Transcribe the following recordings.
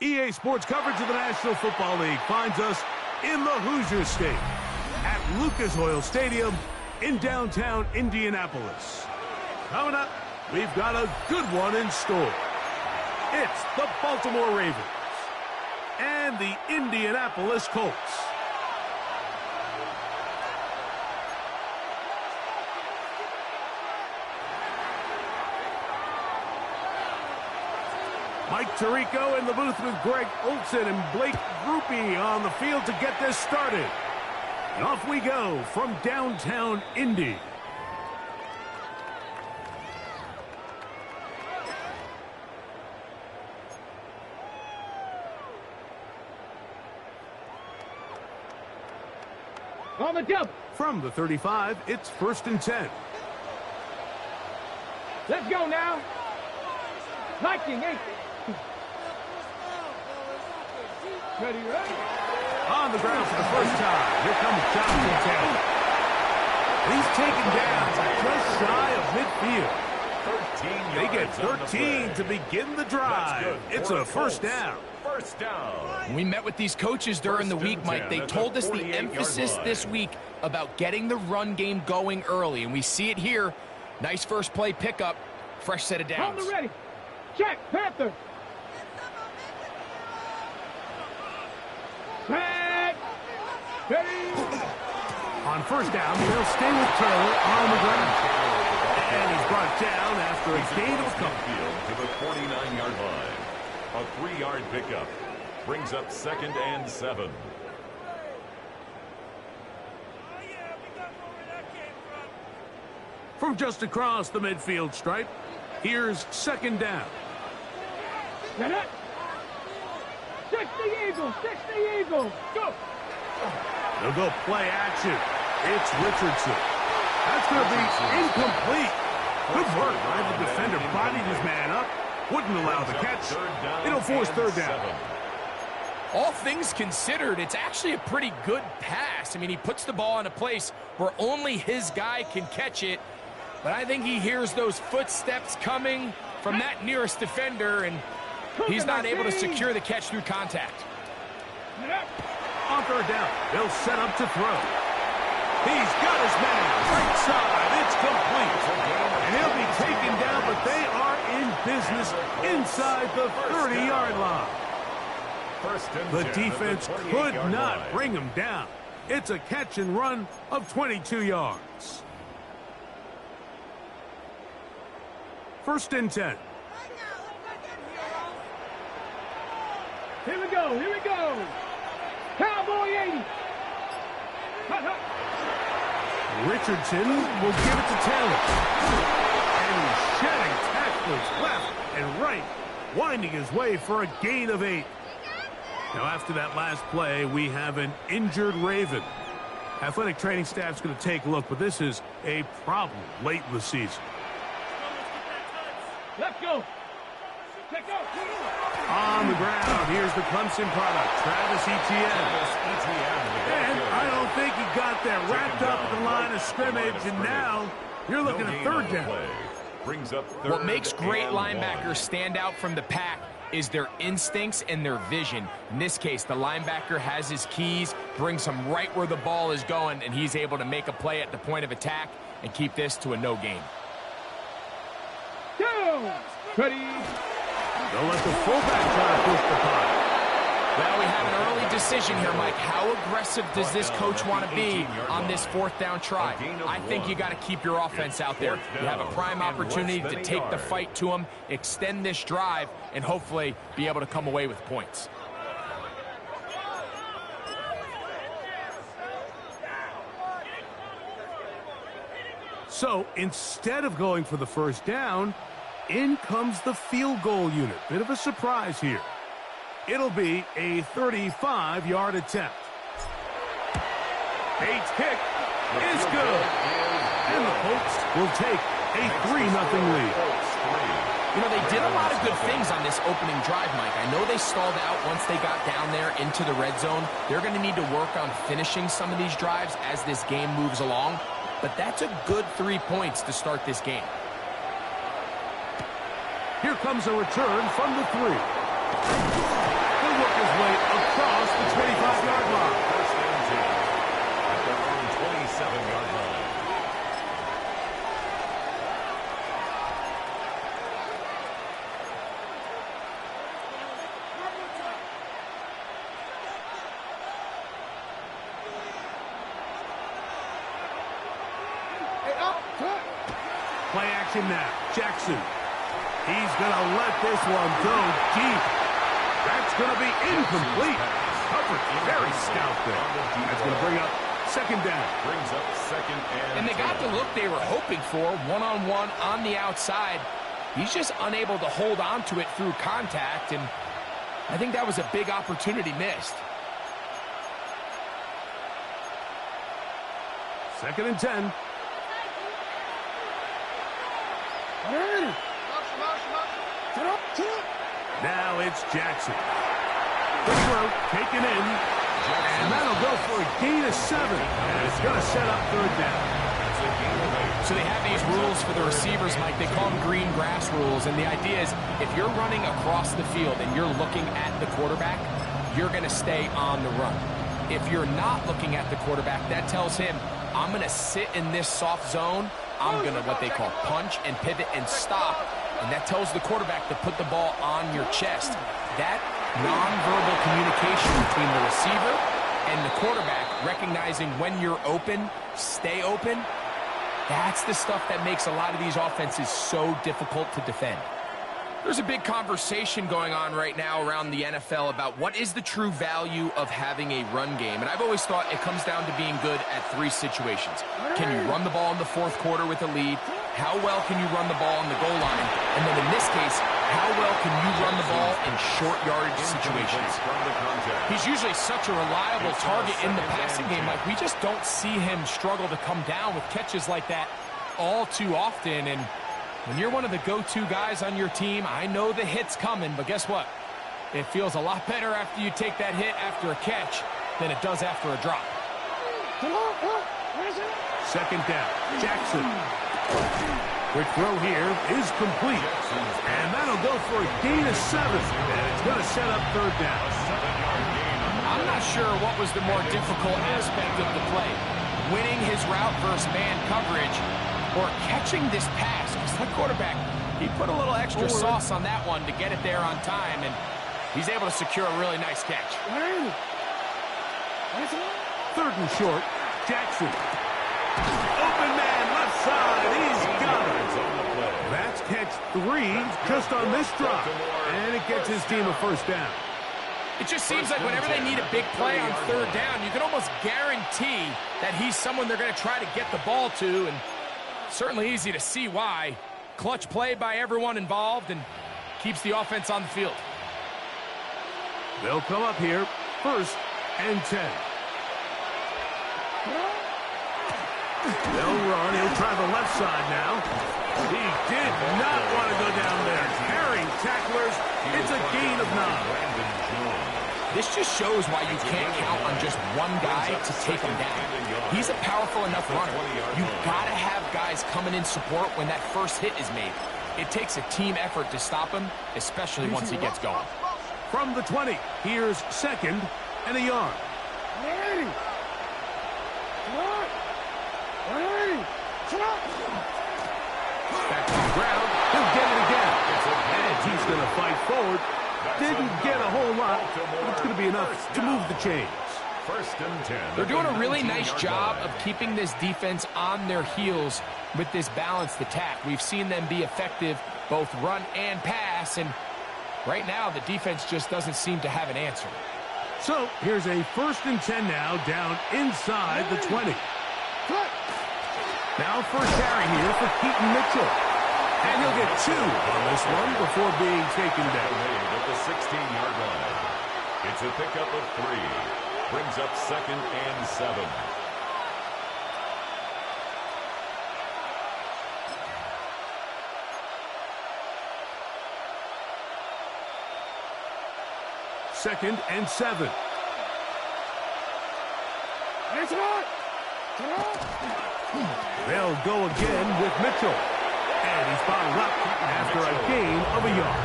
EA Sports coverage of the National Football League finds us in the Hoosier State at Lucas Oil Stadium in downtown Indianapolis. Coming up, we've got a good one in store. It's the Baltimore Ravens and the Indianapolis Colts. Mike Tirico in the booth with Greg Olson and Blake Groupie on the field to get this started. And off we go from downtown Indy. On the jump. From the 35, it's 1st and 10. Let's go now. 19, 8. Ready, ready. On the ground for the first time. Here comes Jonathan Taylor. He's taken down just shy of midfield. They get 13 to begin the drive. It's a first down. First down. When we met with these coaches during the week, Mike, they told us the emphasis this week about getting the run game going early, and we see it here. Nice first play pickup, fresh set of downs. On the ready. Check, Panther. Back. Ready. On first down, they'll stay with Taylor on the ground. And he's brought down after a gain of a couple. To the 49-yard line. A 3-yard pickup. Brings up 2nd and 7. From just across the midfield stripe, here's 2nd down. Get it. 60 Eagles, 60 Eagles. Go. They'll go play action. It's Richardson. That's going to be incomplete. Good work by the defender. Bodied his man up. Wouldn't allow the catch. It'll force 3rd down. All things considered, it's actually a pretty good pass. I mean, he puts the ball in a place where only his guy can catch it. But I think he hears those footsteps coming from that nearest defender, and he's not able to secure the catch through contact. On 3rd down, they'll set up to throw. He's got his man. Right side, it's complete. And he'll be taken down, but they are in business inside the 30-yard line. The defense could not bring him down. It's a catch and run of 22 yards. 1st and 10. Here we go, here we go. Cowboy 80. Hut, hut. Richardson will give it to Taylor. And he's shedding tacklers left and right, winding his way for a gain of 8. Now, after that last play, we have an injured Raven. Athletic training staff's going to take a look, but this is a problem late in the season. Let's go. Let's go. On the ground, here's the Clemson product, Travis Etienne. And I don't think he got there. Wrapped up at the line of scrimmage, and now you're looking at 3rd down. What makes great linebackers stand out from the pack is their instincts and their vision. In this case, the linebacker has his keys, brings him right where the ball is going, and he's able to make a play at the point of attack and keep this to a no gain. Down. Ready. They'll let the fullback try to push the punt. Well, we have an early decision here, Mike. How aggressive does this coach want to be on this fourth down try? I think you got to keep your offense out there. You have a prime opportunity to take the fight to them, extend this drive, and hopefully be able to come away with points. So instead of going for the first down, in comes the field goal unit. Bit of a surprise here. It'll be a 35-yard attempt. Bates' kick is good. And the Colts will take a 3-0 lead. You know, they did a lot of good things on this opening drive, Mike. I know they stalled out once they got down there into the red zone. They're going to need to work on finishing some of these drives as this game moves along. But that's a good 3 points to start this game. Here comes a return from the 3. He'll work his way across the 25-yard line. First and 10 at their own 27-yard line. Play action now. Jackson. He's going to let this one go deep. That's going to be incomplete. Coverage very stout there. That's going to bring up second down. Brings up second and they got the look they were hoping for, one-on-one on the outside. He's just unable to hold on to it through contact, and I think that was a big opportunity missed. Second and 10. Now it's Jackson. The throw taken in. And that'll go for a gain of 7. And it's going to set up third down. So they have these rules for the receivers, Mike. They call them green grass rules. And the idea is if you're running across the field and you're looking at the quarterback, you're going to stay on the run. If you're not looking at the quarterback, that tells him, I'm going to sit in this soft zone. I'm going to what they call punch and pivot and stop. And that tells the quarterback to put the ball on your chest. That nonverbal communication between the receiver and the quarterback, recognizing when you're open, stay open, that's the stuff that makes a lot of these offenses so difficult to defend. There's a big conversation going on right now around the NFL about what is the true value of having a run game. And I've always thought it comes down to being good at 3 situations. Can you run the ball in the fourth quarter with a lead? How well can you run the ball on the goal line? And then in this case, how well can you run the ball in short yardage situations? He's usually such a reliable target in the passing game. Like, we just don't see him struggle to come down with catches like that all too often. And when you're one of the go-to guys on your team, I know the hit's coming, but guess what? It feels a lot better after you take that hit after a catch than it does after a drop. Second down. Jackson. Quick throw here is complete. And that'll go for a gain of 7. And it's going to set up third down. I'm not sure what was the more difficult aspect of the play. Winning his route versus man coverage or catching this pass. Because that quarterback, he put a little extra sauce on that one to get it there on time. And he's able to secure a really nice catch. Third and short. Jackson. Open man, left side. He's got it. That's catch 3 just on this drop. And it gets his team a first down. It just seems like whenever they need a big play on third down, you can almost guarantee that he's someone they're going to try to get the ball to. And certainly easy to see why. Clutch play by everyone involved and keeps the offense on the field. They'll come up here. First and 10. They'll run. He'll try the left side now. He did not want to go down there. Carrying tacklers. It's a gain of 9. This just shows why you can't count on just one guy to take him down. He's a powerful enough runner. You've got to have guys coming in support when that first hit is made. It takes a team effort to stop him, especially once he gets going. From the 20, here's second and a yard. Back to the ground. He'll get it again. And he's going to fight forward Didn't get a whole lot, but it's going to be enough to move the chains. First and 10. They're doing a really nice job of keeping this defense on their heels with this balanced attack. We've seen them be effective both run and pass, and right now the defense just doesn't seem to have an answer. So here's a first and 10 now, down inside the 20. Now first carry here for Keaton Mitchell. And he'll get 2 on this one before being taken down. At the 16-yard line. It's a pickup of 3. Brings up 2nd and 7. Second and 7. They'll go again with Mitchell. And he's bottled up after a gain of a yard.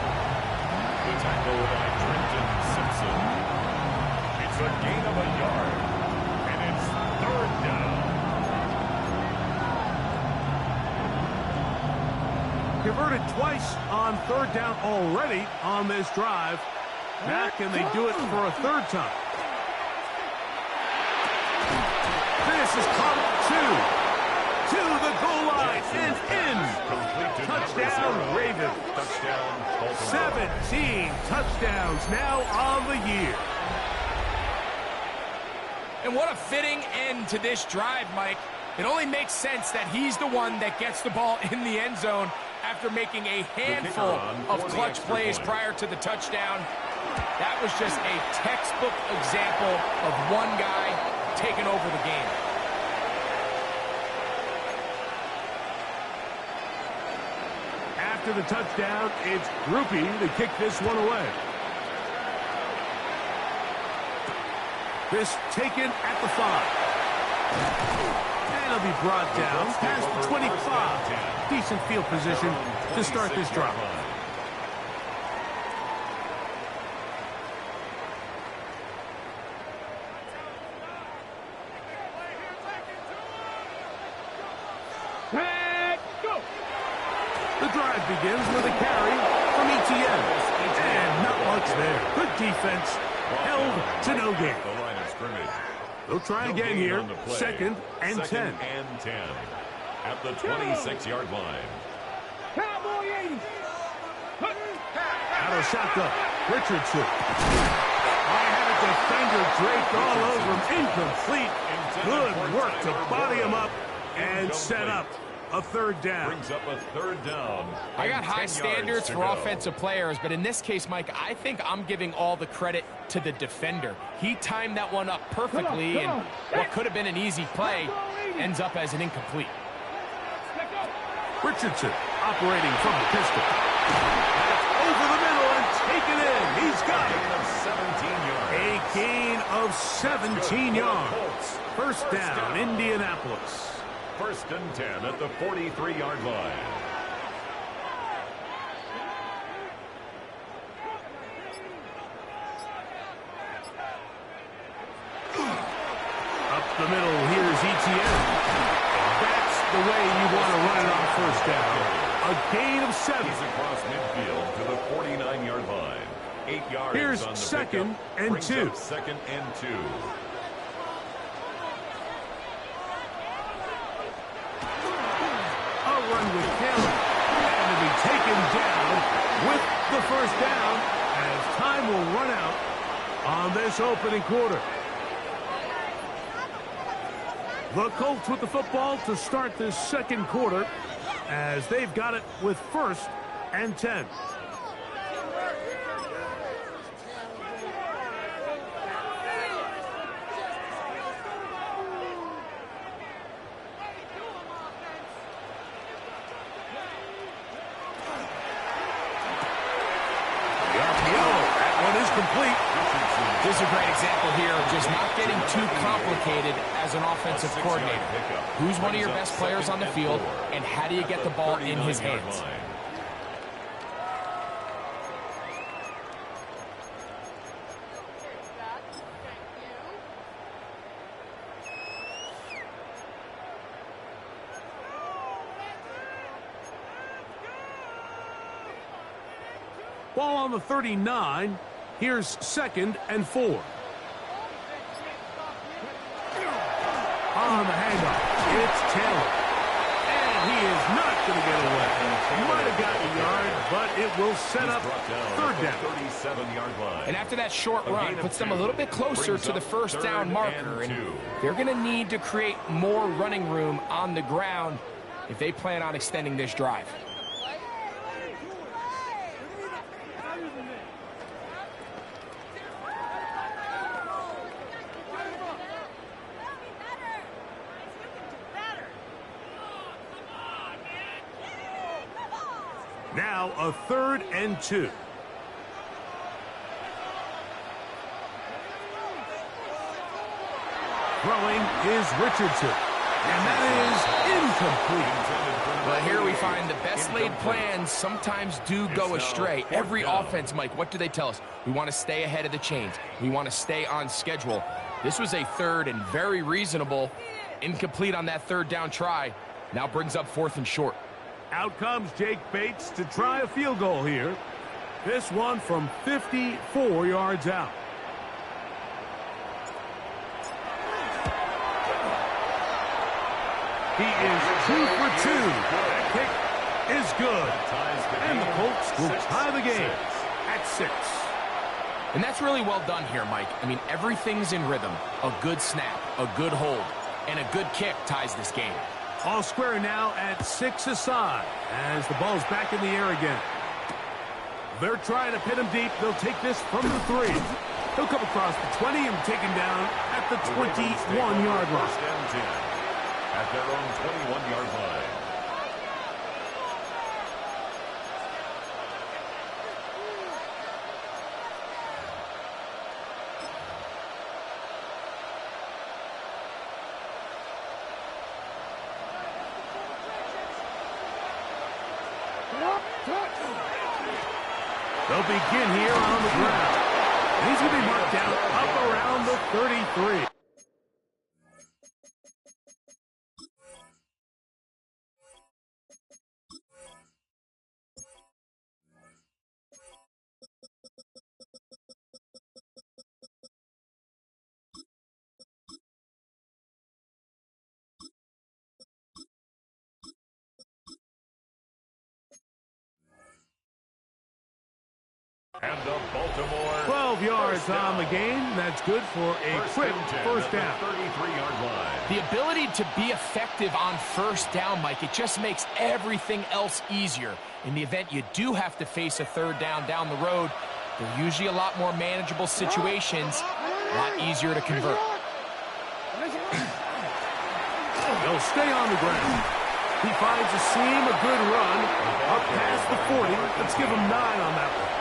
The tackle by Trenton Simpson. It's a gain of a yard. And it's 3rd down. Converted twice on 3rd down already on this drive. Now can they do it for a 3rd time? This is caught 2. To the goal line and in. Touchdown, Ravens. Touchdown, 17 touchdowns now on the year. And what a fitting end to this drive, Mike. It only makes sense that he's the one that gets the ball in the end zone after making a handful of clutch plays prior to the touchdown. That was just a textbook example of one guy taking over the game. After the touchdown, it's Groupie to kick this one away. This taken at the 5. And it'll be brought down past the 25. Decent field position to start this drive. The drive begins with a carry from Etienne. And not much there. Good defense. Held to no gain. The line of scrimmage. They'll try again here. 2nd and 10. 2nd and 10. At the 26-yard line. Cowboy 80. Out of shotgun. Richardson. I had a defender draped all over him. Incomplete. Good work to body him up and set up a 3rd down. Brings up a 3rd down. I got high standards for offensive players, but in this case, Mike, I think I'm giving all the credit to the defender. He timed that one up perfectly, and what could have been an easy play ends up as an incomplete. Richardson operating from the pistol. Over the middle and taken in. He's got it. A gain of 17 yards. First down, Indianapolis. 1st and 10 at the 43-yard line. Up the middle, here's Etienne. That's the way you want to run it on 1st down. A gain of 7. He's across midfield to the 49-yard line. 8 yards Here's on the 2nd pickup. and Brings 2. up 2nd and 2. Run with Taylor, and to be taken down with the 1st down as time will run out on this opening quarter. The Colts with the football to start this 2nd quarter as they've got it with 1st and 10. Complete. This is a great example here of just not getting too complicated as an offensive coordinator. Who's one of your best players on the field, and how do you get the ball in his hands? Ball on the 39. Here's 2nd and 4. On the handoff, it's Taylor. And he is not going to get away. He might have gotten a yard, but it will set up 3rd down. 37-yard line. And after that short run, puts them a little bit closer to the 1st down marker. And they're going to need to create more running room on the ground if they plan on extending this drive. Now a 3rd and 2. Throwing is Richardson. And that is incomplete. Well, here we find the best laid plans sometimes do go astray. Every offense, Mike, what do they tell us? We want to stay ahead of the chains. We want to stay on schedule. This was a 3rd and very reasonable. Incomplete on that 3rd down try. Now brings up 4th and short. Out comes Jake Bates to try a field goal here. This one from 54 yards out. He is 2 for 2. That kick is good. And the Colts will tie the game at 6. And that's really well done here, Mike. I mean, everything's in rhythm. A good snap, a good hold, and a good kick ties this game. All square now at 6 aside as the ball's back in the air again. They're trying to pin him deep. They'll take this from the 3. He'll come across the 20 and taken down at the 21-yard line. First down 10 at their own 21-yard line. They'll begin here on the ground. He's going to be marked down up around the 33. And the Baltimore 12 yards on the game. That's good for a quick first down. 33-yard line. The ability to be effective on first down, Mike, it just makes everything else easier. In the event you do have to face a 3rd down the road, they're usually a lot more manageable situations, a lot easier to convert. They'll stay on the ground. He finds a seam, a good run, up past the 40. Let's give him 9 on that one.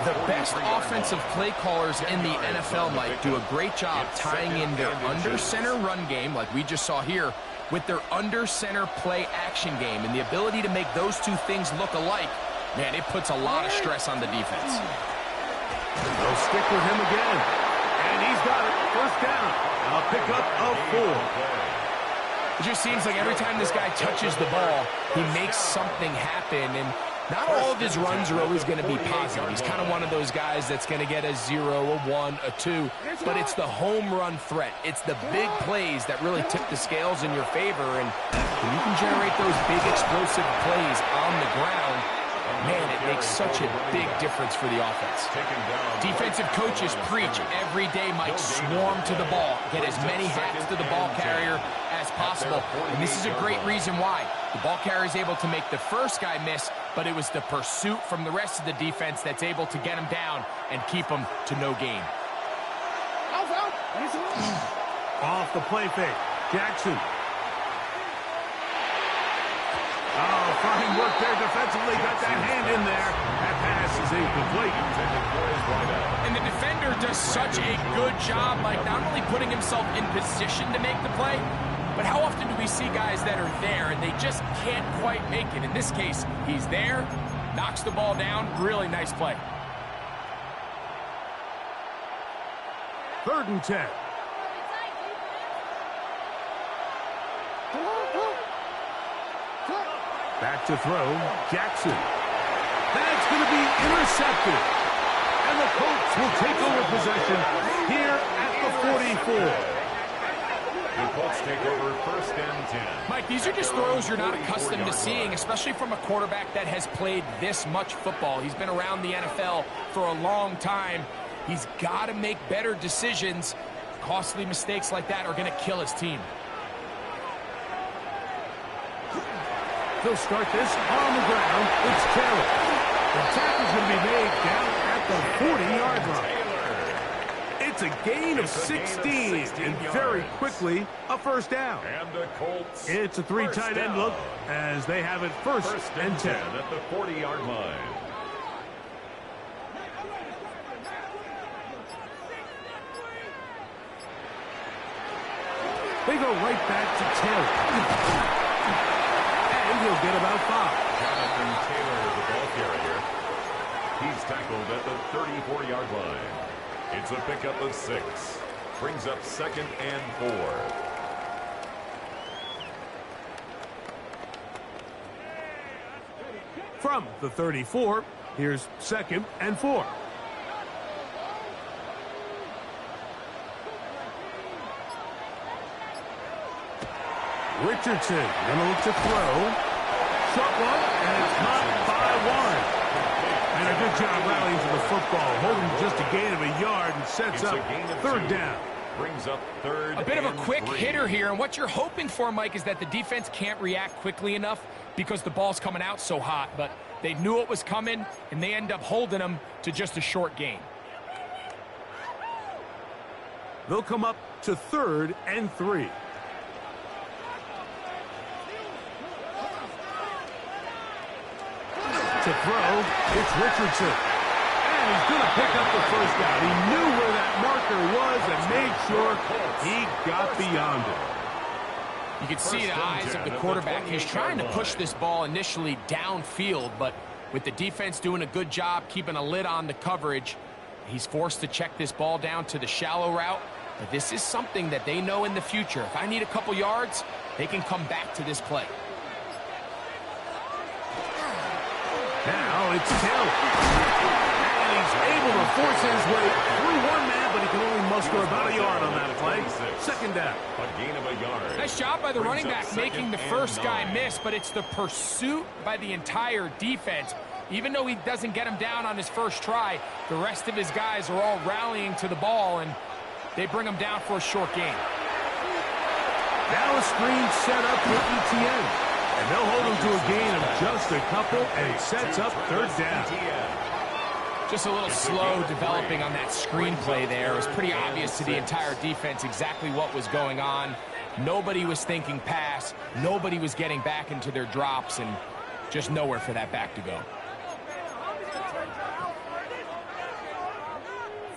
The best offensive play callers in the NFL, Mike, do a great job tying in their under-center run game, like we just saw here, with their under-center play action game. And the ability to make those two things look alike, man, it puts a lot of stress on the defense. They'll stick with him again. And he's got it. First down. A pickup of 4. It just seems like every time this guy touches the ball, he makes something happen. And not all of his runs are always going to be positive. He's kind of one of those guys that's going to get a 0, a 1, a 2. But it's the home run threat. It's the big plays that really tip the scales in your favor. And when you can generate those big explosive plays on the ground, man, it makes such a big difference for the offense. Defensive coaches preach every day, Mike, swarm to the ball. Get as many hats to the ball carrier as possible. And this is a great reason why. The ball carrier is able to make the first guy miss, but it was the pursuit from the rest of the defense that's able to get him down and keep him to no gain. Off the play fake. Jackson. Oh, fine work there defensively. Got that hand in there. That pass is incomplete. And the defender does such a good job, like not only putting himself in position to make the play, but how often do we see guys that are there and they just can't quite make it? In this case, he's there, knocks the ball down. Really nice play. 3rd and 10. Back to throw, Jackson. That's going to be intercepted. And the Colts will take over possession here at the 44. The Colts take over 1st and 10. Mike, these are just throws you're not accustomed to seeing, especially from a quarterback that has played this much football. He's been around the NFL for a long time. He's got to make better decisions. Costly mistakes like that are going to kill his team. They'll start this on the ground. It's Taylor. The tackle's going to be made down at the 40-yard line. It's a gain of 16, and very quickly, a first down. And the Colts. It's a 3 tight end look as they have it first and 10 at the 40-yard line. They go right back to Taylor. And he'll get about 5. Jonathan Taylor, the ball carrier. He's tackled at the 34-yard line. It's a pickup of 6. Brings up 2nd and 4. From the 34, here's 2nd and 4. Richardson gonna look to throw. Short one, and it's caught by 1. And a good job rallying to the football, holding just a gain of a yard and sets up 3rd down. Brings up 3rd. A bit of a quick hitter here, and what you're hoping for, Mike, is that the defense can't react quickly enough because the ball's coming out so hot. But they knew it was coming, and they end up holding them to just a short gain. They'll come up to 3rd and 3. To throw, it's Richardson. And he's going to pick up the first down. He knew where that marker was and made sure he got beyond it. You can see the eyes of the quarterback. He's trying to push this ball initially downfield, but with the defense doing a good job keeping a lid on the coverage, he's forced to check this ball down to the shallow route. But this is something that they know in the future. If I need a couple yards, they can come back to this play. Now it's Taylor. And he's able to force his way through one man, but he can only muster about a yard on that play. 2nd down. A gain of a yard. Nice job by the running back making the first guy miss, but it's the pursuit by the entire defense. Even though he doesn't get him down on his first try, the rest of his guys are all rallying to the ball, and they bring him down for a short gain. Now a screen set up for ETN. And they'll hold him to a gain of just a couple, and it sets up 3rd down. Just a little slow developing on that screenplay there. It was pretty obvious to the entire defense exactly what was going on. Nobody was thinking pass. Nobody was getting back into their drops, and just nowhere for that back to go.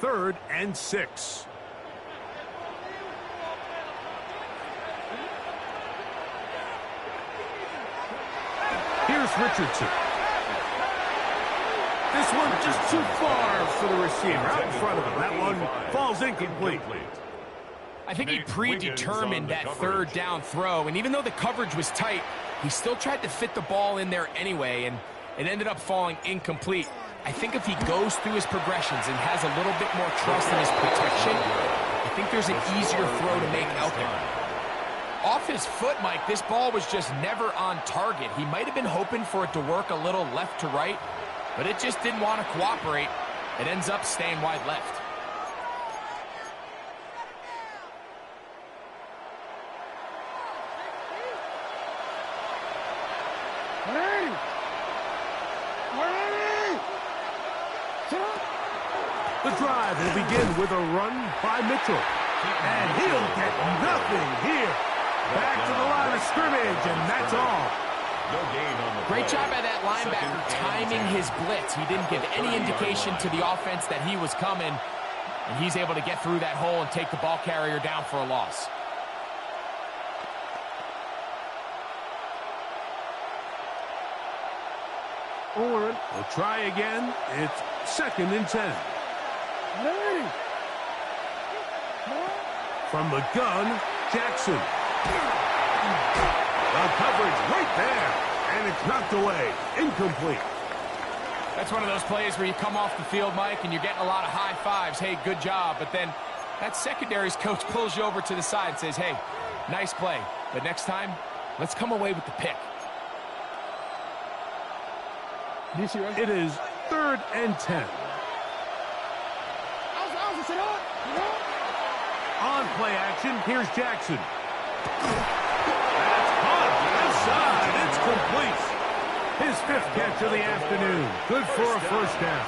3rd and 6. Here's Richardson. This one just too far for the receiver. Out in front of him. That one falls incomplete. I think he predetermined that 3rd down throw, and even though the coverage was tight, he still tried to fit the ball in there anyway, and it ended up falling incomplete. I think if he goes through his progressions and has a little bit more trust in his protection, I think there's an easier throw to make out there. Off his foot, Mike, this ball was just never on target. He might have been hoping for it to work a little left to right, but it just didn't want to cooperate. It ends up staying wide left. The drive will begin with a run by Mitchell. And he'll get nothing here. Back to the line of scrimmage, and that's all. No gain on the Great play. job by that linebacker timing his blitz. He didn't give any indication to the offense that he was coming, and he's able to get through that hole and take the ball carrier down for a loss. Orr will try again. It's 2nd and 10. From the gun, Jackson. The coverage right there, and it's knocked away. Incomplete. That's one of those plays where you come off the field, Mike, and you're getting a lot of high fives. Hey, good job. But then that secondary's coach pulls you over to the side and says, hey, nice play. But next time, let's come away with the pick. It is 3rd and 10. On play action, here's Jackson. That's caught inside. It's complete. His 5th catch of the afternoon. Good for a first down.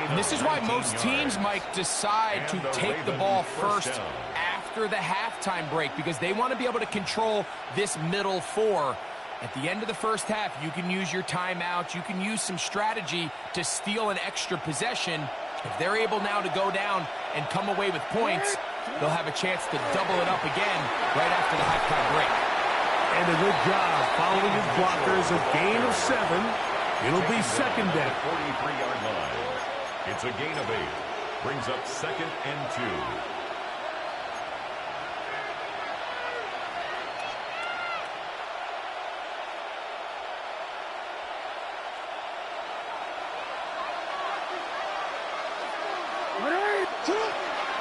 And this is why most teams, Mike, decide to take the ball first after the halftime break, because they want to be able to control this middle 4. At the end of the first half, you can use your timeout. You can use some strategy to steal an extra possession. If they're able now to go down and come away with points, they'll have a chance to double it up again right after the halftime break. And a good job following his blockers. A gain of 7. It'll be 2nd down. 43-yard line. It's a gain of 8. Brings up 2nd and 2.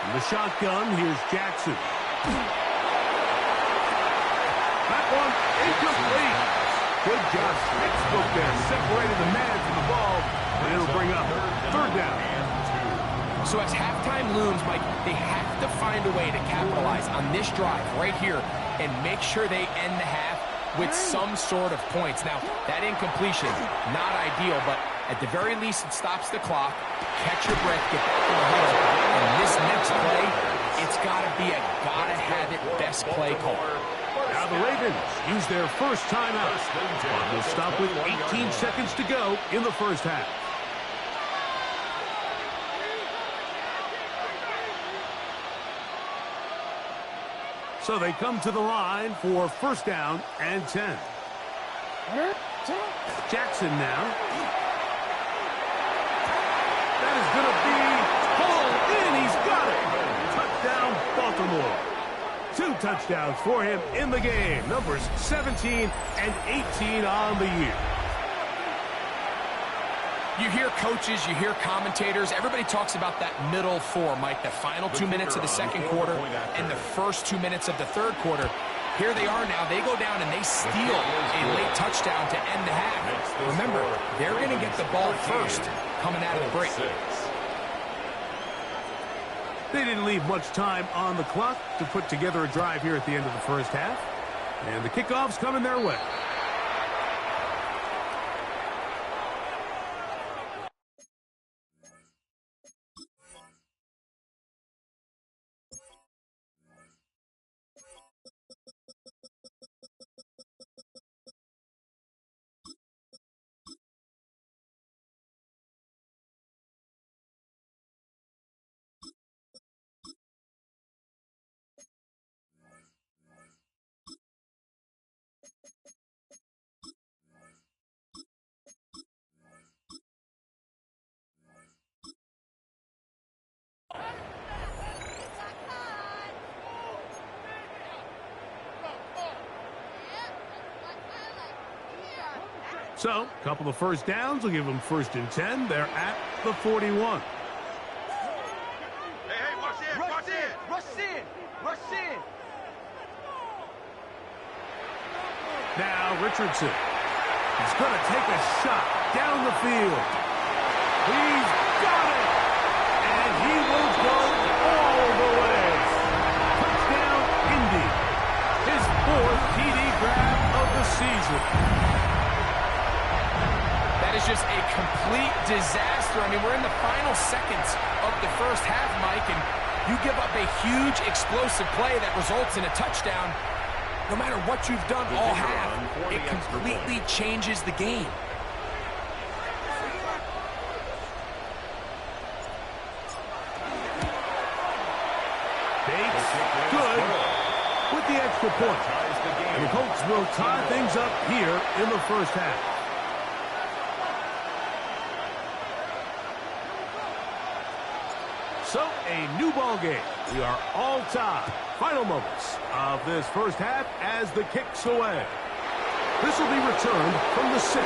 In the shotgun, here's Jackson. That one incomplete. Good job. Textbook there. Separated the man from the ball. And it'll bring up 3rd down. So as halftime looms, Mike, they have to find a way to capitalize on this drive right here and make sure they end the half with some sort of points. Now, that incompletion, not ideal, but at the very least, it stops the clock. Catch your breath, get back in the huddle. And this next play, it's got to be a gotta-have-it best play call. Now the Ravens use their first timeout. We'll stop with 18 seconds to go in the first half. So they come to the line for 1st down and 10. Jackson now. That is going to be pulled in. He's got it. Touchdown, Baltimore. 2 touchdowns for him in the game. Numbers 17 and 18 on the year. You hear coaches, you hear commentators, everybody talks about that middle 4, Mike, the final 2 minutes of the second quarter and the first 2 minutes of the third quarter. Here they are now. They go down and they steal a late touchdown to end the half. Remember, they're going to get the ball first coming out of the break. They didn't leave much time on the clock to put together a drive here at the end of the first half. And the kickoff's coming their way. So, a couple of first downs will give them 1st and 10. They're at the 41. Hey, rush in. Now Richardson. He's going to take a shot down the field. He's got it. And he will go all the way. Touchdown, Indy. His 4th TD grab of the season. That is just a complete disaster. I mean, we're in the final seconds of the first half, Mike, and you give up a huge explosive play that results in a touchdown. No matter what you've done all half, it completely changes the game. Bates, good, with the extra point. And the Colts will tie things up here in the first half. So, a new ball game. We are all tied. Final moments of this first half as the kick's away. This will be returned from the 6.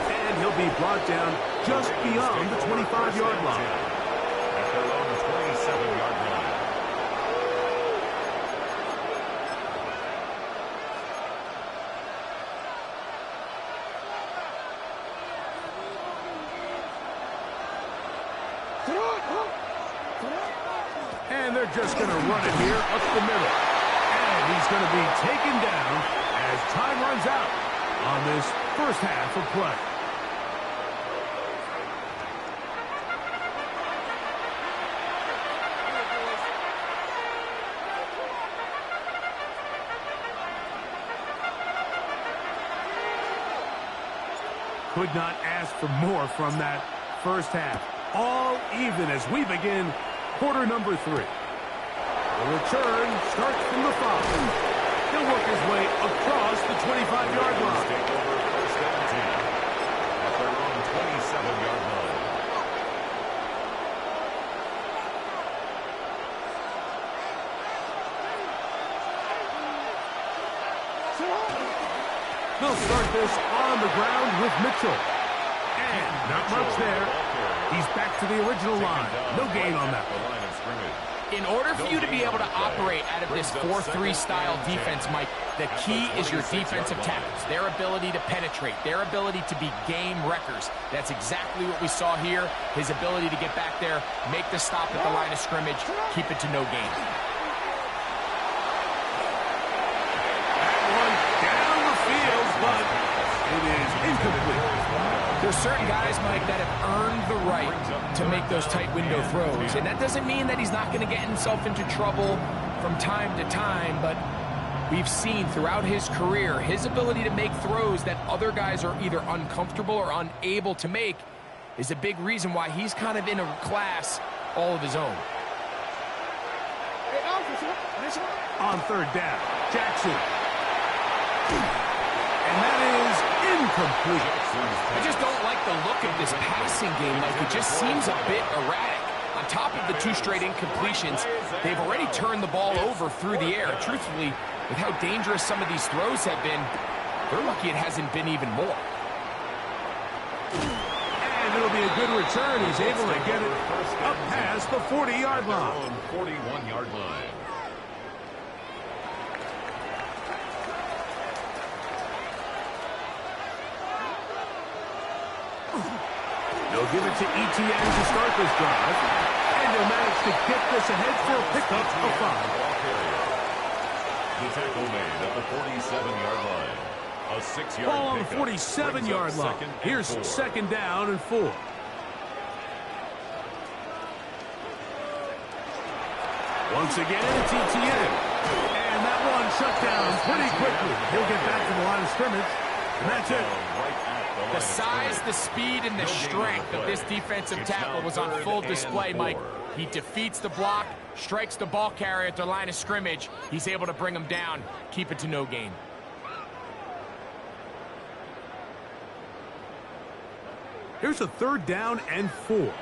And he'll be brought down just beyond the 25-yard line. At their own 27-yard line. And they're just going to run it here up the middle. And he's going to be taken down as time runs out on this first half of play. Could not ask for more from that first half. All even as we begin quarter number 3. The return starts from the 5. He'll work his way across the 25-yard line. Take over first and 10 at their own 27-yard line. They'll start this on the ground with Mitchell. And not much there. He's back to the original line. No gain on that one. In order for you to be able to operate out of this 4-3 style defense, Mike, the key is your defensive tackles, their ability to penetrate, their ability to be game wreckers. That's exactly what we saw here, his ability to get back there, make the stop at the line of scrimmage, keep it to no gain. That one down the field, but it is incomplete. There's certain guys, Mike, that have earned the right to make those tight window throws. And that doesn't mean that he's not going to get himself into trouble from time to time, but we've seen throughout his career his ability to make throws that other guys are either uncomfortable or unable to make is a big reason why he's kind of in a class all of his own. On third down, Jackson. And that is incomplete. I just don't like the look of this passing game. Like, it just seems a bit erratic. On top of the 2 straight incompletions, they've already turned the ball over through the air. Truthfully, with how dangerous some of these throws have been, they're lucky it hasn't been even more. And it'll be a good return. He's able to get it up past the 40-yard line. 41-yard line. They'll give it to ETN to start this drive. And they'll manage to get this ahead for a pickup of 5. The tackle made at the 47-yard line. A 6-yard Ball on the pickup. 47-yard line. Here's second down and 4. Once again, it's ETN. And that one shut down pretty quickly. He'll get back to the line of scrimmage. And that's it. The size, the speed, and the strength of this defensive tackle was on full display, Mike. He defeats the block, strikes the ball carrier at the line of scrimmage. He's able to bring him down, keep it to no gain. Here's a third down and 4.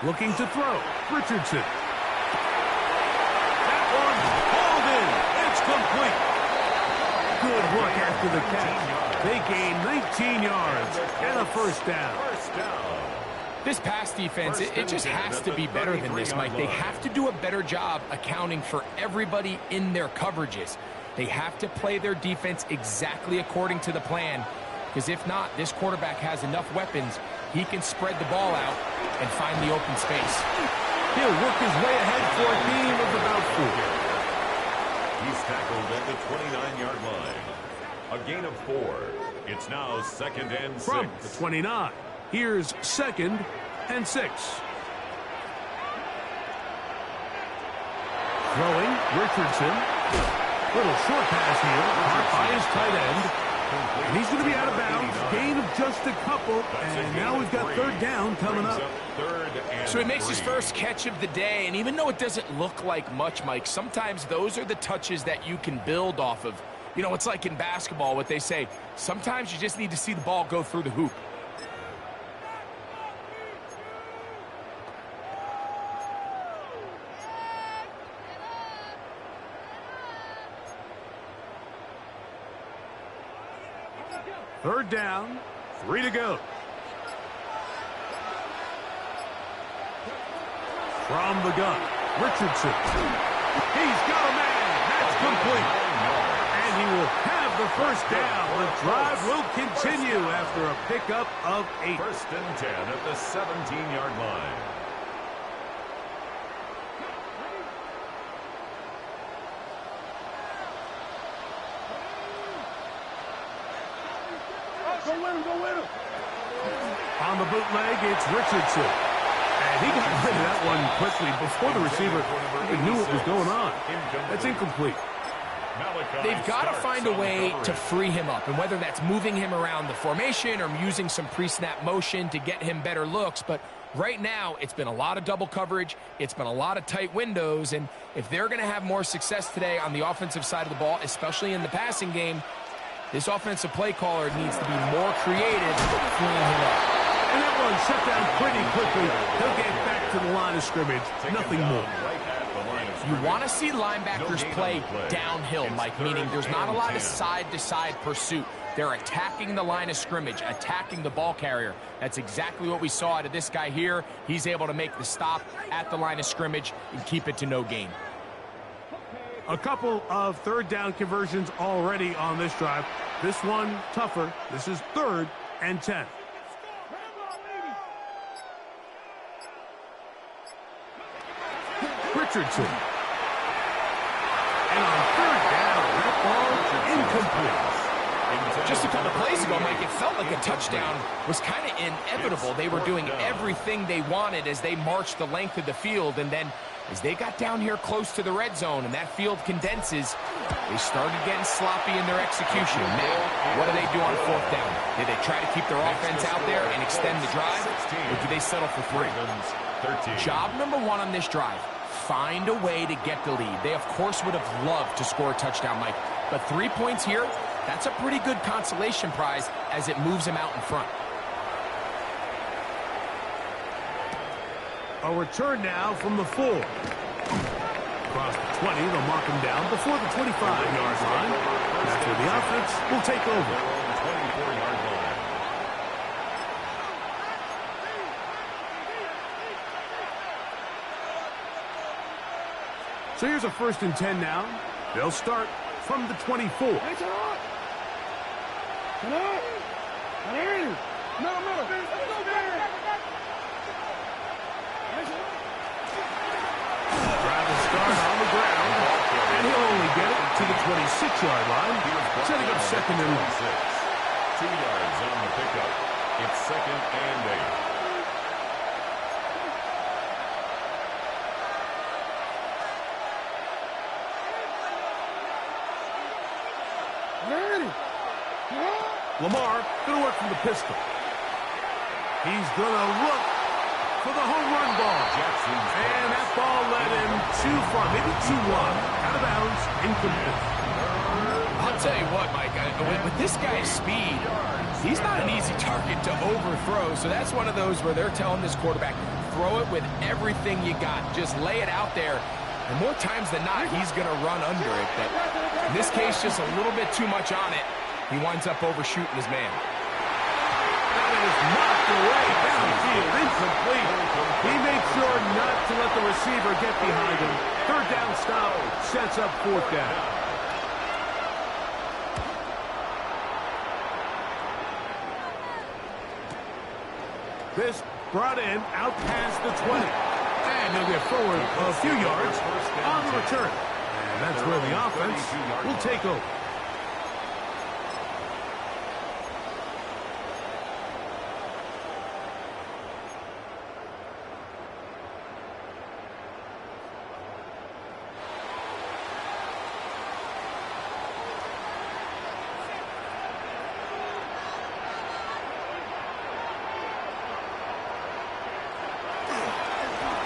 Looking to throw. Richardson. Complete. Good work after the catch. They gain 19 yards and a first down. This pass defense, it just has to be better than this, Mike. They have to do a better job accounting for everybody in their coverages. They have to play their defense exactly according to the plan, because if not, this quarterback has enough weapons. He can spread the ball out and find the open space. He'll work his way ahead for a gain of about 4. He's tackled at the 29-yard line. A gain of 4. It's now second and 6. From the 29. Here's second and 6. Throwing, Richardson. Little short pass here, caught by his tight end. And he's going to be out of bounds. Gain of just a couple. And now we've got third down coming up. So he makes his first catch of the day, and even though it doesn't look like much, Mike, sometimes those are the touches that you can build off of. You know, it's like in basketball, what they say, sometimes you just need to see the ball go through the hoop. Third down, 3 to go. From the gun, Richardson. He's got a man. That's complete. And he will have the first down. The drive will continue after a pickup of 8. First and 10 at the 17-yard line. Go with him, go with him. On the bootleg, it's Richardson. And he got rid of that one quickly before the receiver even knew what was going on. That's incomplete. They've got to find a way to free him up, and whether that's moving him around the formation or using some pre-snap motion to get him better looks. But right now, it's been a lot of double coverage. It's been a lot of tight windows, and if they're going to have more success today on the offensive side of the ball, especially in the passing game, this offensive play caller needs to be more creative freeing him up. And that one shut down pretty quickly. He'll get back to the line of scrimmage. Nothing more. You want to see linebackers play downhill, Mike, meaning there's not a lot of side-to-side pursuit. They're attacking the line of scrimmage, attacking the ball carrier. That's exactly what we saw out of this guy here. He's able to make the stop at the line of scrimmage and keep it to no gain. A couple of third down conversions already on this drive. This one tougher. This is 3rd and 10. Richardson. And on 3rd down, that ball incomplete. Just a couple plays ago, Mike, it felt like a touchdown was kind of inevitable. They were doing everything they wanted as they marched the length of the field, and then as they got down here close to the red zone and that field condenses, they started getting sloppy in their execution. Now, what do they do on 4th down? Did they try to keep their offense out there and extend the drive, or do they settle for 3? Job number 1 on this drive, find a way to get the lead. They, of course, would have loved to score a touchdown, Mike, but 3 points here, that's a pretty good consolation prize as it moves them out in front. A return now from the 4. Across the 20, they'll mark him down before the 25-yard line. That's where the offense will take over. 24-yard line. So here's a 1st and 10 now. They'll start from the 24. To the 26-yard line, setting up 2nd and 1. 2 yards on the pickup. It's 2nd and 8. Lamar going to work from the pistol. He's going to look for the home run ball. And that ball led him too far, maybe too wide. Out of bounds, incomplete. I'll tell you what, Mike, with this guy's speed, he's not an easy target to overthrow. So that's one of those where they're telling this quarterback, throw it with everything you got. Just lay it out there. And more times than not, he's going to run under it. But in this case, just a little bit too much on it. He winds up overshooting his man. That is knocked away downfield, incomplete. He made sure not to let the receiver get behind him. 3rd down stop sets up 4th down. This brought in out past the 20. And he'll get forward a few yards on the return. And that's where the offense will take over.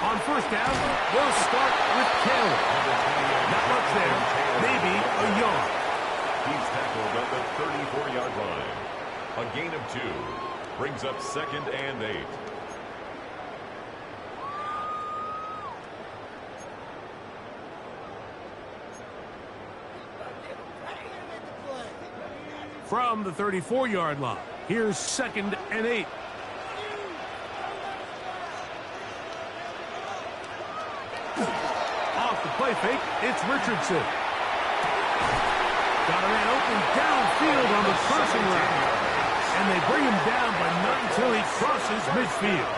On 1st down, they'll start with Taylor. Not much there, maybe a yard. He's tackled at the 34-yard line. A gain of 2 brings up 2nd and 8. from the 34-yard line. Here's 2nd and 8. Off the play fake, it's Richardson. Got a man open downfield on the crossing route. And they bring him down, but not until he crosses midfield.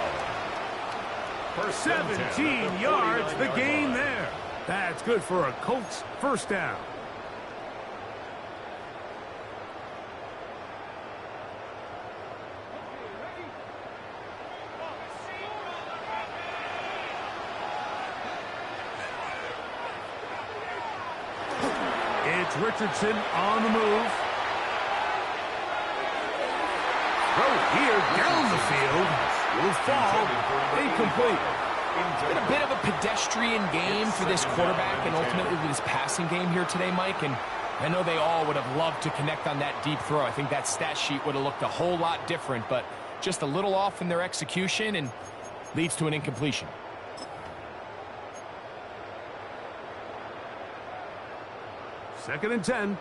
17 yards, the gain there. That's good for a Colts first down. It's Richardson on the move. Throw here down the field. Will fall. Incomplete. It's been a bit of a pedestrian game for this quarterback and ultimately with his passing game here today, Mike. And I know they all would have loved to connect on that deep throw. I think that stat sheet would have looked a whole lot different, but just a little off in their execution and leads to an incompletion. Second and 10.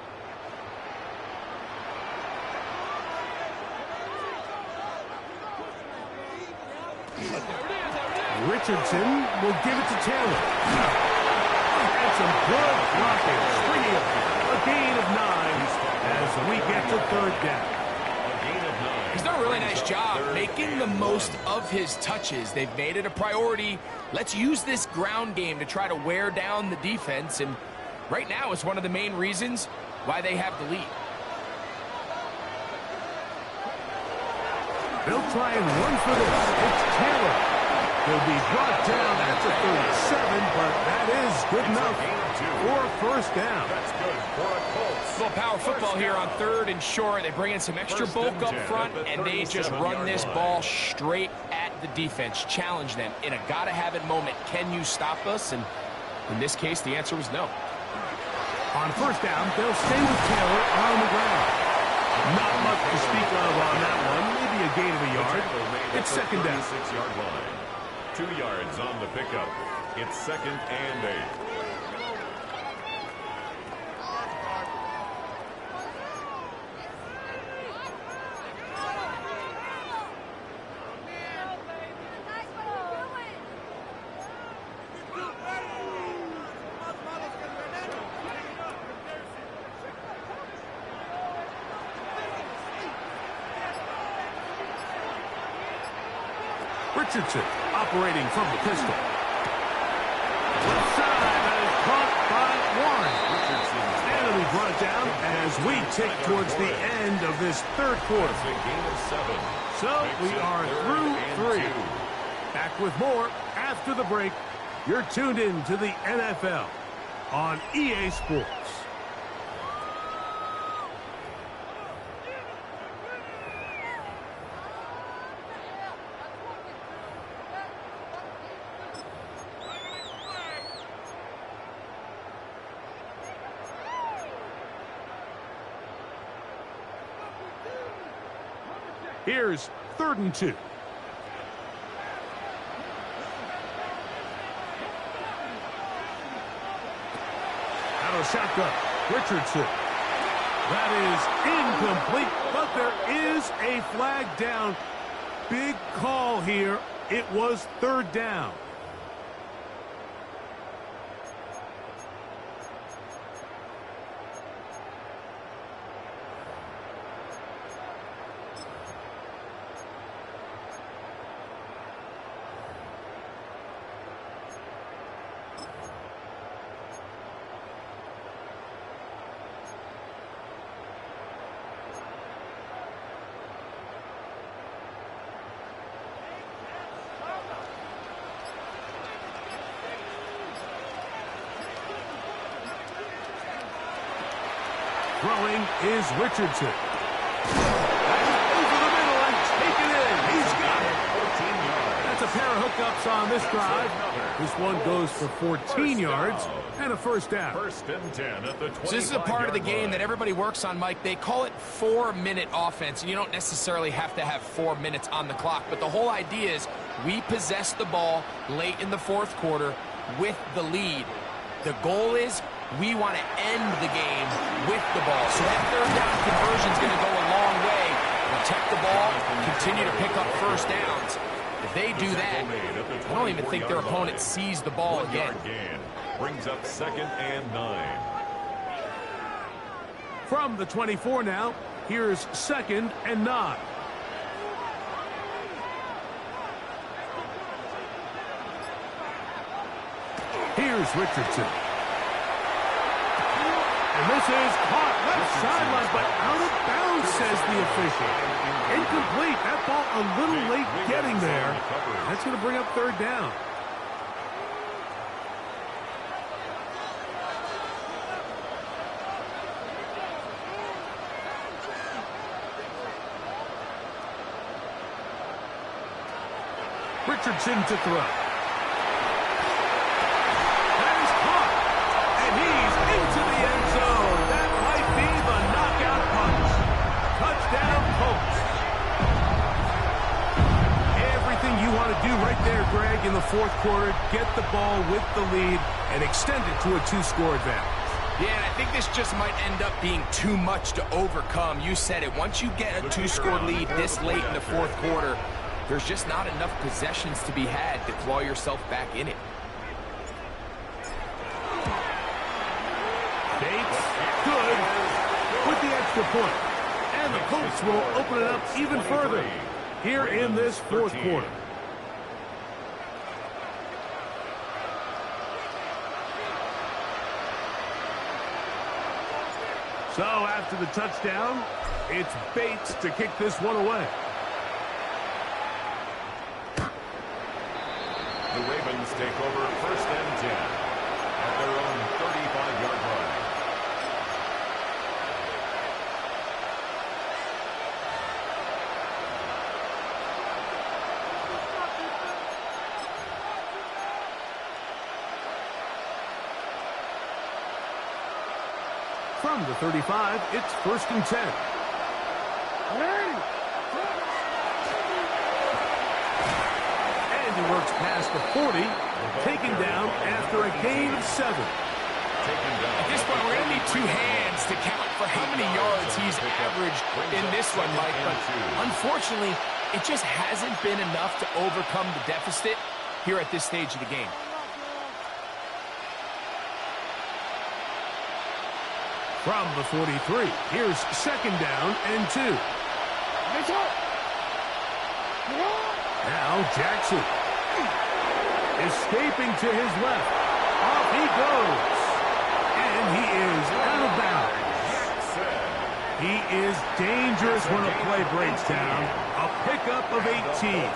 Richardson will give it to Taylor. And some good blocking. Stringing a gain of 9 as we get to third down. He's done a really nice job making the most of his touches. They've made it a priority. Let's use this ground game to try to wear down the defense, and right now it's one of the main reasons why they have the lead. They'll try and run for this. It's Taylor. He'll be brought down at the 37, but that is good enough for a first down. That's good for a Colts. A little power football here on 3rd and short. They bring in some extra bulk up front, and they just run this ball straight at the defense. Challenge them in a gotta-have-it moment. Can you stop us? And in this case, the answer was no. On first down, they'll stay with Taylor on the ground. Not much to speak of on that one. Maybe a gain of a yard. It's second down. 36-yard line. 2 yards on the pickup. It's 2nd and 8. Richardson operating from the pistol. Left side, that is caught by Warren. And it'll be brought down as we tick towards the end of this third quarter. So we are through 3. Back with more after the break. You're tuned in to the NFL on EA Sports. Here's 3rd and 2. Out of shotgun, Richardson. That is incomplete, but there is a flag down. Big call here. It was 3rd down. Throwing is Richardson. Over the middle and taken in. He's got it. 14 yards. That's a pair of hookups on this drive. This one goes for 14 yards and a first down. 1st and 10 at the 25-yard So this is a part of the game line. that everybody works on, Mike. They call it 4-minute offense, and you don't necessarily have to have 4 minutes on the clock. But the whole idea is we possess the ball late in the 4th quarter with the lead. The goal is we want to end the game with the ball. So that third down conversion is going to go a long way. Protect the ball, continue to pick up first downs. If they do that, I don't even think their opponent sees the ball again. Brings up 2nd and 9. From the 24 now, here's 2nd and 9. Here's Richardson. And this is caught left sideline, but out of bounds, says the official. Incomplete. That ball a little late getting there. That's going to bring up 3rd down. Richardson to throw. That is caught. And he's into the end zone. That might be the knockout punch. Touchdown, Colts. Everything you want to do right there, Greg, in the 4th quarter. Get the ball with the lead and extend it to a 2-score advantage. Yeah, and I think this just might end up being too much to overcome. You said it. Once you get a 2-score lead this late in the 4th quarter, there's just not enough possessions to be had to claw yourself back in it. Bates, good, with the extra point. And the Colts will open it up even further here in this 4th quarter. So after the touchdown, it's Bates to kick this one away. The Ravens take over 1st and 10 at their own 35-yard line. From the 35, it's 1st and 10. He works past the 40, taken down after a gain of 7. At this point, we're going to need 2 hands to count for how many yards he's averaged in this one, Mike. But unfortunately, it just hasn't been enough to overcome the deficit here at this stage of the game. From the 43, here's 2nd down and 2. Now Jackson. Escaping to his left. Off he goes. And he is out of bounds. He is dangerous when a play breaks down. A pickup of 18.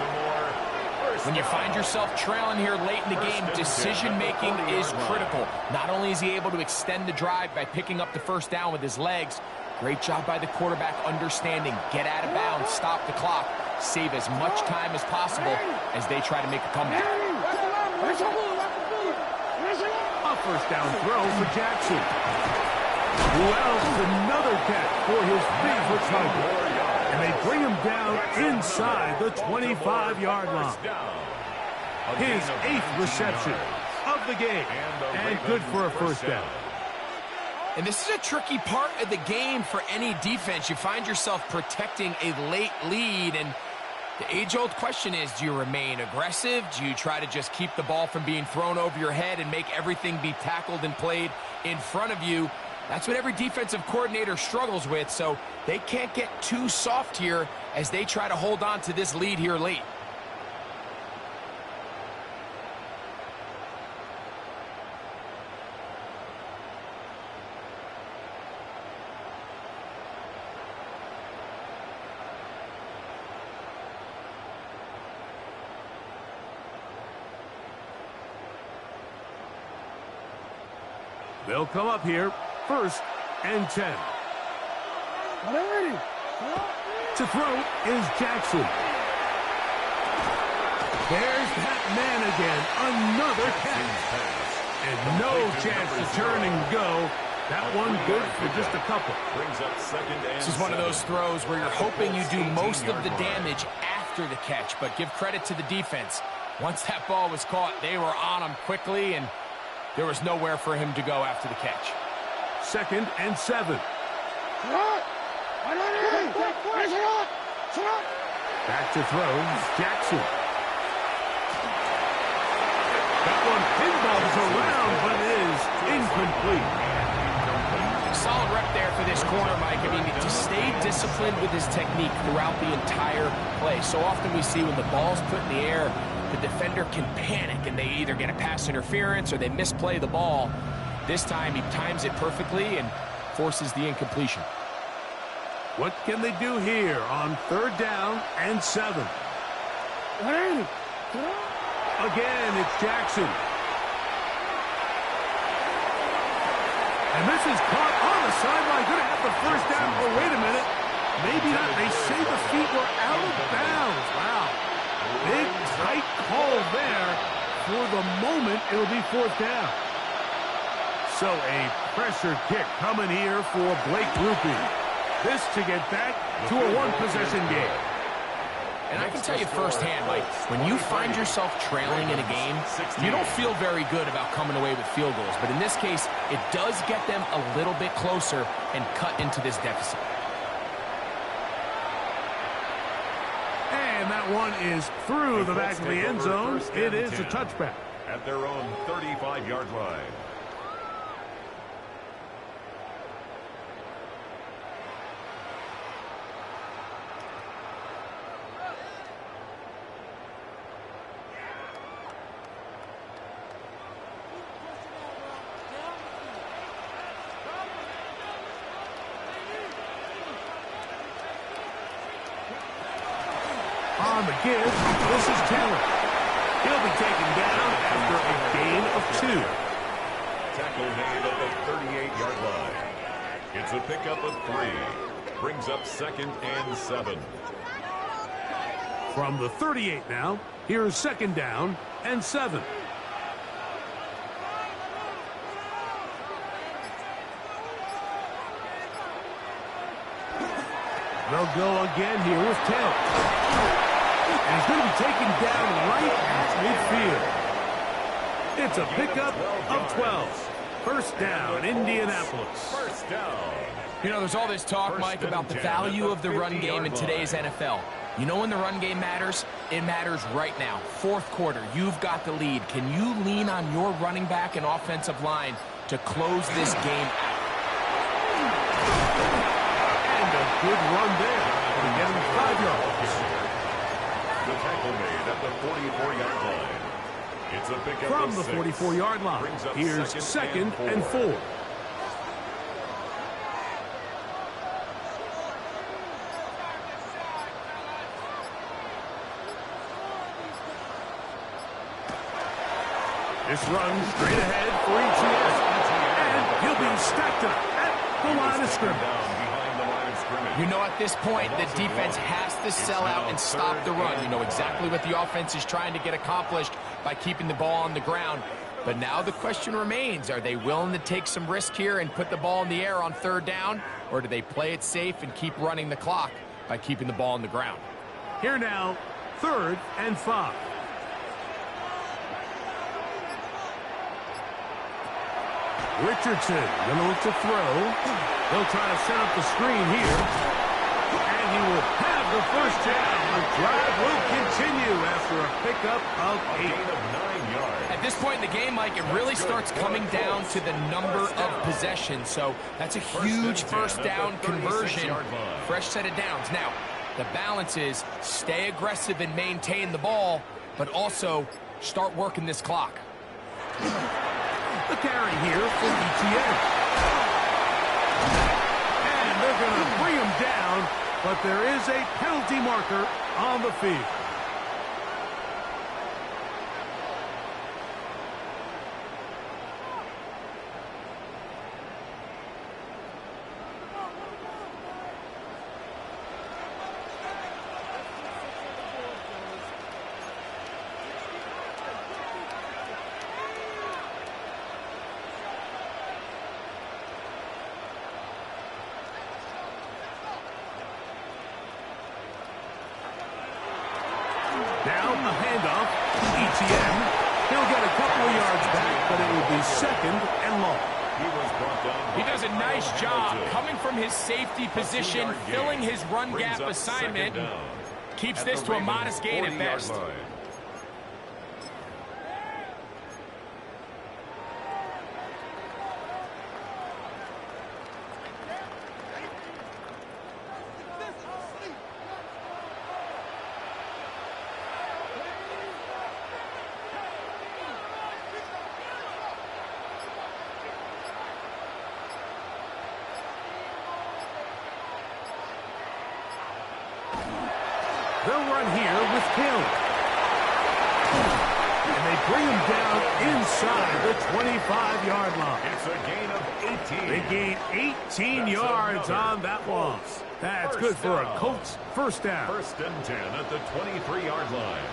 When you find yourself trailing here late in the game, decision-making is critical. Not only is he able to extend the drive by picking up the 1st down with his legs, great job by the quarterback understanding, get out of bounds, stop the clock, save as much time as possible as they try to make a comeback. A 1st down throw for Jackson. Wells, another catch for his favorite target. And they bring him down inside the 25-yard line. His 8th reception of the game. And good for a 1st down. And this is a tricky part of the game for any defense. You find yourself protecting a late lead, and the age-old question is, do you remain aggressive? Do you try to just keep the ball from being thrown over your head and make everything be tackled and played in front of you? That's what every defensive coordinator struggles with, so they can't get too soft here as they try to hold on to this lead here late. They'll come up here, 1st and 10. To throw is Jackson. There's that man again, another catch. And no chance to turn and go. That one good for just a couple. This is one of those throws where you're hoping you do most of the damage after the catch, but give credit to the defense. Once that ball was caught, they were on him quickly, and There was nowhere for him to go after the catch. 2nd and 7. Back to throw, Jackson. That one pinballs around, but is incomplete. Solid rep there for this corner, Mike. I mean, to stay disciplined with his technique throughout the entire play. So often we see when the ball's put in the air, the defender can panic, and they either get a pass interference or they misplay the ball. This time, he times it perfectly and forces the incompletion. What can they do here on 3rd down and 7? Again, it's Jackson. And this is caught on the sideline. Going to have the 1st down. Oh, wait a minute. Maybe not. They say the feet were out of bounds. Wow. Big, tight call there. For the moment, it'll be 4th down. So a pressure kick coming here for Blake Rupe. This to get back to a 1-possession game. And I can tell you firsthand, Mike, when you find yourself trailing in a game, you don't feel very good about coming away with field goals. But in this case, it does get them a little bit closer and cut into this deficit. And that one is through the back of the end zone. It is a touchback. At their own 35-yard line. On the give, this is Taylor. He'll be taken down after a gain of 2. Tackle made at the 38-yard line. It's a pickup of 3. Brings up 2nd and 7. From the 38 now, here's 2nd down and 7. They'll go again here with Taylor. And he's going to be taken down right at midfield. It's a pickup of 12. 1st down, Indianapolis. 1st down. You know, there's all this talk, Mike, about the value of the run game in today's NFL. You know when the run game matters? It matters right now. 4th quarter, you've got the lead. Can you lean on your running back and offensive line to close this game out? And a good run there. Going to get him 5 yards. The tackle made at the 44-yard line. It's a pickup From of the 6. 44-yard line, here's 2nd and 4. This runs straight ahead for ETS. And he'll be stacked up at the line of scrimmage. You know, at this point, the defense has to sell out and stop the run. You know exactly what the offense is trying to get accomplished by keeping the ball on the ground. But now the question remains, are they willing to take some risk here and put the ball in the air on 3rd down? Or do they play it safe and keep running the clock by keeping the ball on the ground? Here now, 3rd and 5. Richardson gonna look to throw. They'll try to set up the screen here. And he will have the 1st down. The drive will continue after a pickup of 8. At this point in the game, Mike, it really starts coming down to the number of possessions. So that's a huge 1st down conversion. Fresh set of downs. Now, the balance is stay aggressive and maintain the ball, but also start working this clock. The carry here for ETN. And they're going to bring him down, but there is a penalty marker on the field. Now a handoff. ETN. He'll get a couple of yards back, but it will be second and long. He was brought down. He does a nice job coming from his safety position, filling his run gap assignment, keeps this to a modest gain at best. They'll run here with Caleb. And they bring him down inside the 25-yard line. It's a gain of 18. They gain 18 yards on that loss. That's good for a Colts first down. First and 10 at the 23-yard line.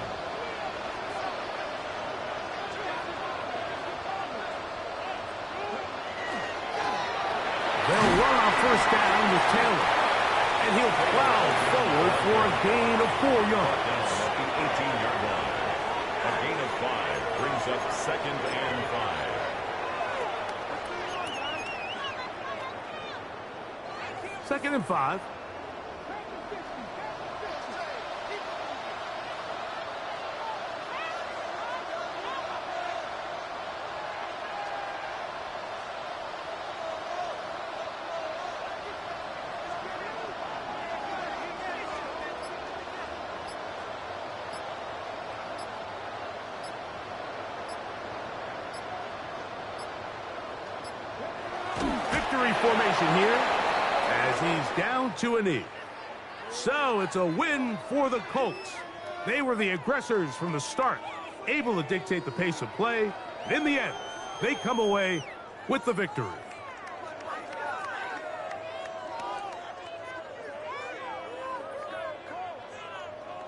They'll run on first down with Taylor. And he'll plow forward for a gain of 4 yards. Down at the 18-yard line. A gain of 5 brings up second and 5. Second and 5. Victory formation here as he's down to a knee. So it's a win for the Colts. They were the aggressors from the start, able to dictate the pace of play. And in the end, they come away with the victory.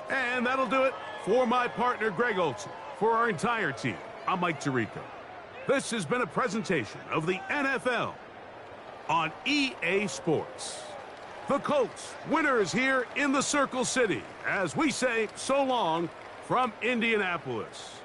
And that'll do it for my partner, Greg Olson. For our entire team, I'm Mike Tirico. This has been a presentation of the NFL on EA Sports. The Colts, winners here in the Circle City, as we say so long from Indianapolis.